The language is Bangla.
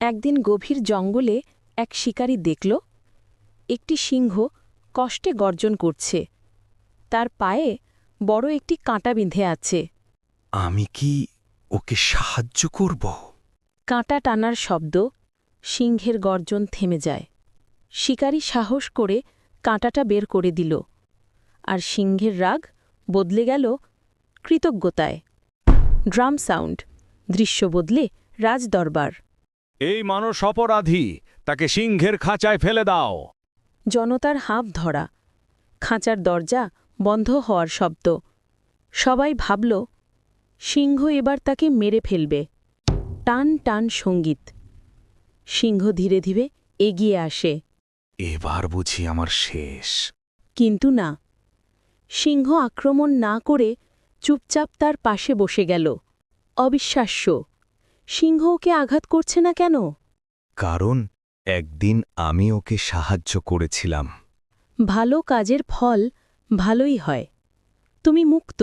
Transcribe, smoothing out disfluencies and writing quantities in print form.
একদিন গভীর জঙ্গলে এক শিকারী দেখল একটি সিংহ কষ্টে গর্জন করছে। তার পায়ে বড় একটি কাঁটা বিঁধে আছে। আমি কি ওকে সাহায্য করব? কাঁটা টানার শব্দ, সিংহের গর্জন থেমে যায়। শিকারী সাহস করে কাঁটাটা বের করে দিল, আর সিংহের রাগ বদলে গেল কৃতজ্ঞতায়। ড্রাম সাউন্ড, দৃশ্য বদলে রাজদরবার। এই মানুষ অপরাধী, তাকে সিংহের খাঁচায় ফেলে দাও। জনতার হাঁপ ধরা, খাঁচার দরজা বন্ধ হওয়ার শব্দ। সবাই ভাবল সিংহ এবার তাকে মেরে ফেলবে। টান টান সঙ্গীত। সিংহ ধীরে ধীরে এগিয়ে আসে। এবার বুঝি আমার শেষ। কিন্তু না, সিংহ আক্রমণ না করে চুপচাপ তার পাশে বসে গেল। অবিশ্বাস্য, সিংহ ওকে আঘাত করছে না কেন? কারণ একদিন আমি ওকে সাহায্য করেছিলাম। ভালো কাজের ফল ভালোই হয়। তুমি মুক্ত।